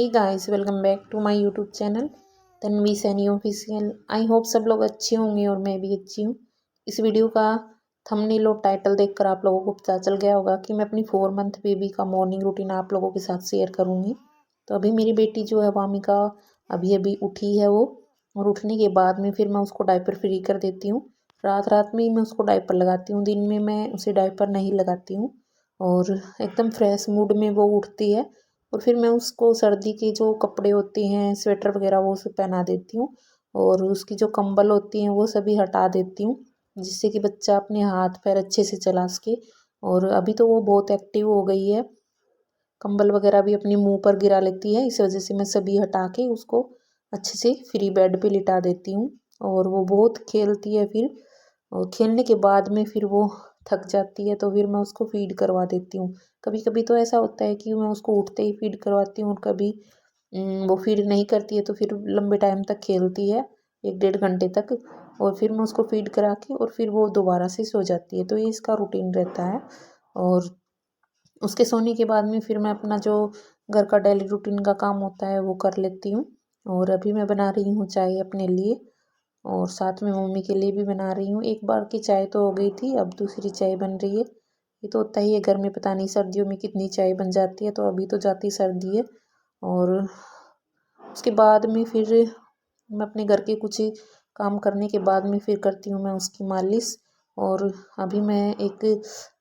Hey guys, welcome back to my YouTube channel Tanvi Saini official. I hope सब लोग अच्छे होंगे और मैं भी अच्छी हूँ। इस वीडियो का थंबनेल और टाइटल देखकर आप लोगों को पता चल गया होगा कि मैं अपनी 4 मंथ बेबी का मॉर्निंग रूटीन आप लोगों के साथ शेयर करूँगी। तो अभी मेरी बेटी जो है वामिका अभी अभी उठी है वो, और उठने के बाद में फिर मैं उसको डायपर फ्री कर देती हूँ। रात रात में ही मैं उसको डायपर लगाती हूँ, दिन में मैं उसे डायपर नहीं लगाती हूँ। और एकदम फ्रेश मूड में वो उठती है और फिर मैं उसको सर्दी के जो कपड़े होते हैं, स्वेटर वगैरह, वो सब पहना देती हूँ और उसकी जो कंबल होती हैं वो सभी हटा देती हूँ, जिससे कि बच्चा अपने हाथ पैर अच्छे से चला सके। और अभी तो वो बहुत एक्टिव हो गई है, कंबल वगैरह भी अपने मुंह पर गिरा लेती है। इस वजह से मैं सभी हटा के उसको अच्छे से फ्री बेड पे लिटा देती हूँ और वो बहुत खेलती है। फिर और खेलने के बाद में फिर वो थक जाती है तो फिर मैं उसको फीड करवा देती हूँ। कभी कभी तो ऐसा होता है कि मैं उसको उठते ही फीड करवाती हूँ और कभी वो फीड नहीं करती है तो फिर लंबे टाइम तक खेलती है, 1-1.5 घंटे तक, और फिर मैं उसको फीड करा के और फिर वो दोबारा से सो जाती है। तो ये इसका रूटीन रहता है। और उसके सोने के बाद में फिर मैं अपना जो घर का डेली रूटीन का काम होता है वो कर लेती हूँ। और अभी मैं बना रही हूँ चाय अपने लिए और साथ में मम्मी के लिए भी बना रही हूँ। एक बार की चाय तो हो गई थी, अब दूसरी चाय बन रही है। ये तो होता ही है घर में, पता नहीं सर्दियों में कितनी चाय बन जाती है। तो अभी तो जाती सर्दी है। और उसके बाद में फिर मैं अपने घर के कुछ काम करने के बाद में फिर करती हूँ मैं उसकी मालिश। और अभी मैं एक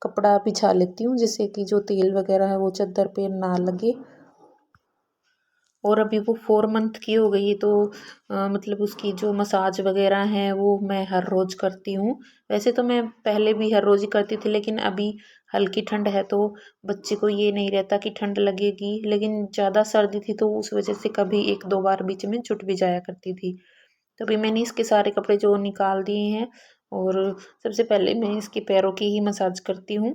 कपड़ा बिछा लेती हूँ जिससे कि जो तेल वगैरह है वो चादर पे ना लगे। और अभी वो 4 मंथ की हो गई है तो मतलब उसकी जो मसाज वगैरह है वो मैं हर रोज़ करती हूँ। वैसे तो मैं पहले भी हर रोज़ ही करती थी, लेकिन अभी हल्की ठंड है तो बच्चे को ये नहीं रहता कि ठंड लगेगी, लेकिन ज़्यादा सर्दी थी तो उस वजह से कभी 1-2 बार बीच में छूट भी जाया करती थी। तो अभी मैंने इसके सारे कपड़े जो निकाल दिए हैं और सबसे पहले मैं इसके पैरों की ही मसाज करती हूँ।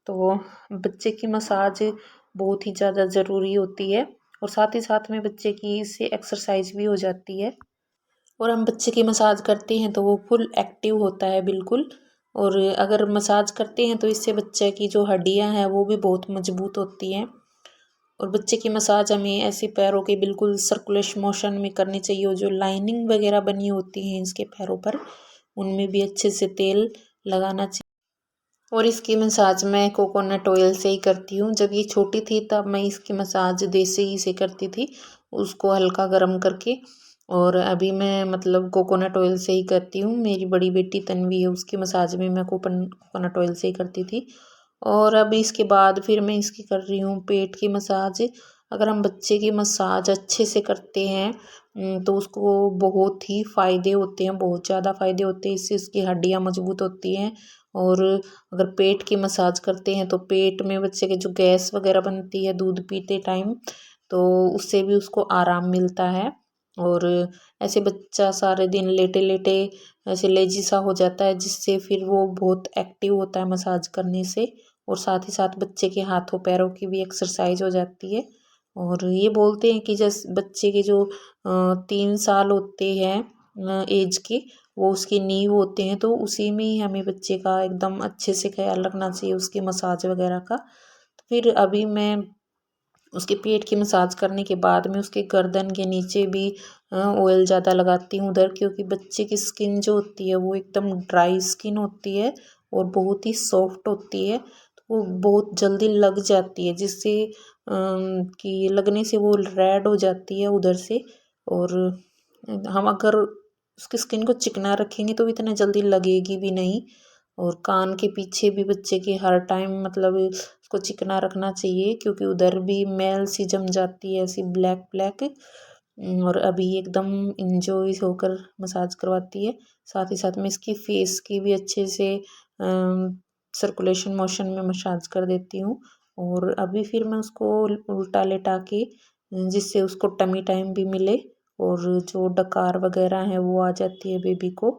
तो बच्चे की मसाज बहुत ही ज़्यादा ज़रूरी होती है और साथ ही साथ में बच्चे की इससे एक्सरसाइज भी हो जाती है। और हम बच्चे की मसाज करते हैं तो वो फुल एक्टिव होता है बिल्कुल। और अगर मसाज करते हैं तो इससे बच्चे की जो हड्डियां हैं वो भी बहुत मजबूत होती हैं। और बच्चे की मसाज हमें ऐसे पैरों के बिल्कुल सर्कुलेशन मोशन में करनी चाहिए और जो लाइनिंग वगैरह बनी होती हैं इसके पैरों पर उनमें भी अच्छे से तेल लगाना चाहिए। और इसकी मसाज मैं कोकोनट ऑयल से ही करती हूँ। जब ये छोटी थी तब मैं इसकी मसाज देसी घी से करती थी, उसको हल्का गर्म करके। और अभी मैं मतलब कोकोनट ऑयल से ही करती हूँ। मेरी बड़ी बेटी तन्वी है, उसकी मसाज में मैं कोकोनट ऑयल से ही करती थी। और अभी इसके बाद फिर मैं इसकी कर रही हूँ पेट की मसाज। अगर हम बच्चे की मसाज अच्छे से करते हैं तो उसको बहुत ही फ़ायदे होते हैं, बहुत ज़्यादा फ़ायदे होते हैं। इससे उसकी हड्डियाँ मजबूत होती हैं। और अगर पेट की मसाज करते हैं तो पेट में बच्चे के जो गैस वगैरह बनती है दूध पीते टाइम, तो उससे भी उसको आराम मिलता है। और ऐसे बच्चा सारे दिन लेटे लेटे ऐसे लेजी सा हो जाता है, जिससे फिर वो बहुत एक्टिव होता है मसाज करने से। और साथ ही साथ बच्चे के हाथों पैरों की भी एक्सरसाइज हो जाती है। और ये बोलते हैं कि जैसे बच्चे के जो 3 साल होते हैं एज के, वो उसकी नींव होते हैं, तो उसी में ही हमें बच्चे का एकदम अच्छे से ख्याल रखना चाहिए उसकी मसाज वगैरह का। तो फिर अभी मैं उसके पेट की मसाज करने के बाद में उसके गर्दन के नीचे भी ऑयल ज़्यादा लगाती हूँ उधर, क्योंकि बच्चे की स्किन जो होती है वो एकदम ड्राई स्किन होती है और बहुत ही सॉफ्ट होती है। तो वो बहुत जल्दी लग जाती है, जिससे कि लगने से वो रेड हो जाती है उधर से। और हम अगर उसकी स्किन को चिकना रखेंगे तो इतना जल्दी लगेगी भी नहीं। और कान के पीछे भी बच्चे के हर टाइम मतलब उसको चिकना रखना चाहिए, क्योंकि उधर भी मैल सी जम जाती है ऐसी ब्लैक ब्लैक। और अभी एकदम इंजॉय होकर मसाज करवाती है। साथ ही साथ में इसकी फेस की भी अच्छे से सर्कुलेशन मोशन में मसाज कर देती हूँ। और अभी फिर मैं उसको उल्टा लेटा के, जिससे उसको टमी टाइम भी मिले और जो डकार वगैरह है वो आ जाती है बेबी को।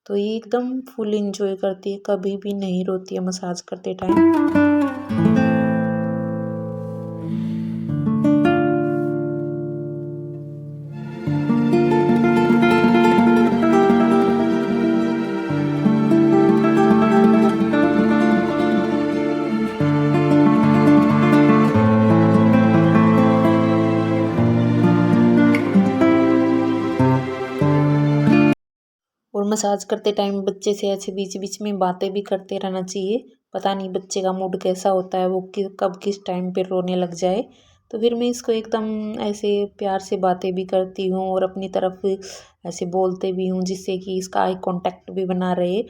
तो ये एकदम फुल इंजॉय करती है, कभी भी नहीं रोती है मसाज करते टाइम। मसाज करते टाइम बच्चे से ऐसे बीच बीच में बातें भी करते रहना चाहिए। पता नहीं बच्चे का मूड कैसा होता है, वो कब किस टाइम पे रोने लग जाए। तो फिर मैं इसको एकदम ऐसे प्यार से बातें भी करती हूँ और अपनी तरफ ऐसे बोलते भी हूँ, जिससे कि इसका आई कांटेक्ट भी बना रहे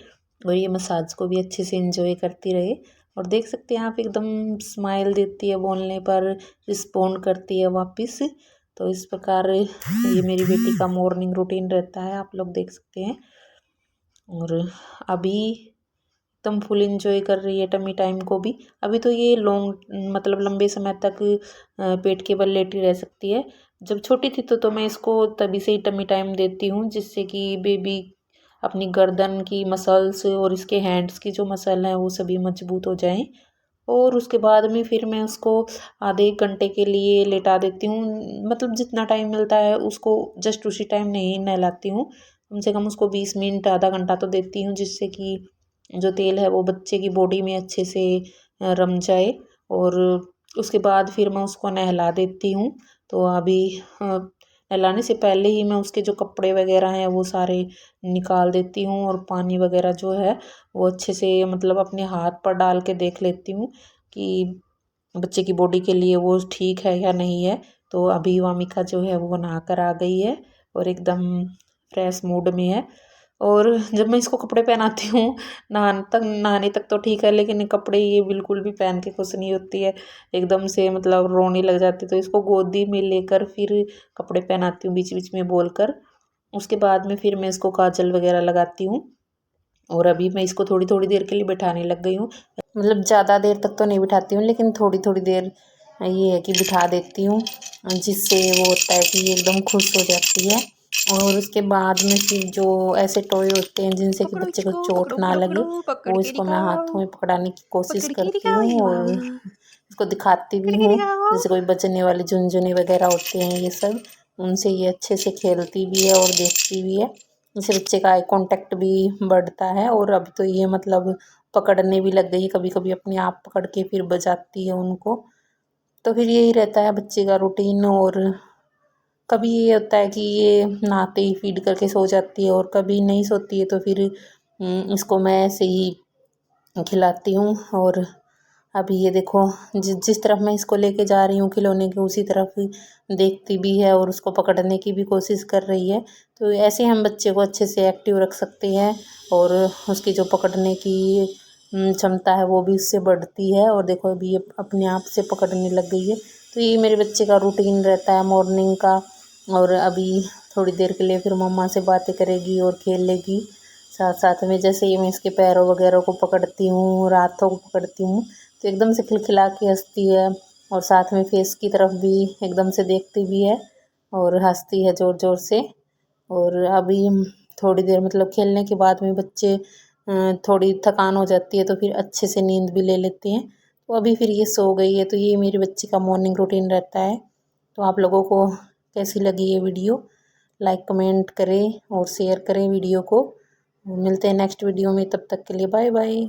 और ये मसाज को भी अच्छे से एंजॉय करती रहे। और देख सकते हैं आप, एकदम स्माइल देती है बोलने पर, रिस्पॉन्ड करती है वापस। तो इस प्रकार ये मेरी बेटी का मॉर्निंग रूटीन रहता है, आप लोग देख सकते हैं। और अभी एकदम फुल एंजॉय कर रही है टमी टाइम को भी। अभी तो ये लॉन्ग मतलब लंबे समय तक पेट के बल लेटी रह सकती है। जब छोटी थी तो मैं इसको तभी से ही टमी टाइम देती हूँ, जिससे कि बेबी अपनी गर्दन की मसल्स और इसके हैंड्स की जो मसल है वो सभी मजबूत हो जाएं। और उसके बाद में फिर मैं उसको आधे 1 घंटे के लिए लेटा देती हूँ। मतलब जितना टाइम मिलता है उसको जस्ट उसी टाइम नहीं नहलाती हूँ, कम से कम उसको 20 मिनट आधा घंटा तो देती हूँ, जिससे कि जो तेल है वो बच्चे की बॉडी में अच्छे से रम जाए। और उसके बाद फिर मैं उसको नहला देती हूँ। तो अभी नहलाने से पहले ही मैं उसके जो कपड़े वगैरह हैं वो सारे निकाल देती हूँ, और पानी वगैरह जो है वो अच्छे से मतलब अपने हाथ पर डाल के देख लेती हूँ कि बच्चे की बॉडी के लिए वो ठीक है या नहीं है। तो अभी वामिका जो है वो नहा कर आ गई है और एकदम फ्रेश मूड में है। और जब मैं इसको कपड़े पहनाती हूँ, नहाने तक तो ठीक है, लेकिन कपड़े ये बिल्कुल भी पहन के खुश नहीं होती है, एकदम से मतलब रोने लग जाती। तो इसको गोदी में लेकर फिर कपड़े पहनाती हूँ बीच बीच में बोलकर। उसके बाद में फिर मैं इसको काजल वगैरह लगाती हूँ। और अभी मैं इसको थोड़ी थोड़ी देर के लिए बिठाने लग गई हूँ। मतलब ज़्यादा देर तक तो नहीं बिठाती हूँ, लेकिन थोड़ी थोड़ी देर ये है कि बिठा देती हूँ, जिससे वो होता है कि ये एकदम खुश हो जाती है। और उसके बाद में फिर जो ऐसे टॉय होते हैं जिनसे कि बच्चे को चोट ना लगे, वो इसको मैं हाथों में पकड़ाने की कोशिश करती हूँ और इसको दिखाती भी हूँ। जैसे कोई बचने वाले झुनझुने वगैरह होते हैं ये सब, उनसे ये अच्छे से खेलती भी है और देखती भी है। इससे बच्चे का आई कांटेक्ट भी बढ़ता है। और अब तो ये मतलब पकड़ने भी लग गई है, कभी कभी अपने आप पकड़ के फिर बजाती है उनको। तो फिर यही रहता है बच्चे का रूटीन। और कभी ये होता है कि ये नहाते ही फीड करके सो जाती है, और कभी नहीं सोती है तो फिर इसको मैं ऐसे ही खिलाती हूँ। और अभी ये देखो, जिस तरफ मैं इसको लेके जा रही हूँ खिलौने के, उसी तरफ देखती भी है और उसको पकड़ने की भी कोशिश कर रही है। तो ऐसे हम बच्चे को अच्छे से एक्टिव रख सकते हैं, और उसकी जो पकड़ने की क्षमता है वो भी उससे बढ़ती है। और देखो अभी ये अपने आप से पकड़ने लग गई है। तो ये मेरे बच्चे का रूटीन रहता है मॉर्निंग का। और अभी थोड़ी देर के लिए फिर मम्मा से बातें करेगी और खेलेगी साथ साथ में। जैसे ही मैं इसके पैरों वगैरह को पकड़ती हूँ और हाथों को पकड़ती हूँ, तो एकदम से खिलखिला के हंसती है, और साथ में फेस की तरफ भी एकदम से देखती भी है और हंसती है ज़ोर ज़ोर से। और अभी थोड़ी देर मतलब खेलने के बाद में बच्चे थोड़ी थकान हो जाती है तो फिर अच्छे से नींद भी ले लेते हैं। तो अभी फिर ये सो गई है। तो ये मेरी बच्ची का मॉर्निंग रूटीन रहता है। तो आप लोगों को कैसी लगी ये वीडियो, लाइक कमेंट करें और शेयर करें वीडियो को। मिलते हैं नेक्स्ट वीडियो में, तब तक के लिए बाय बाय।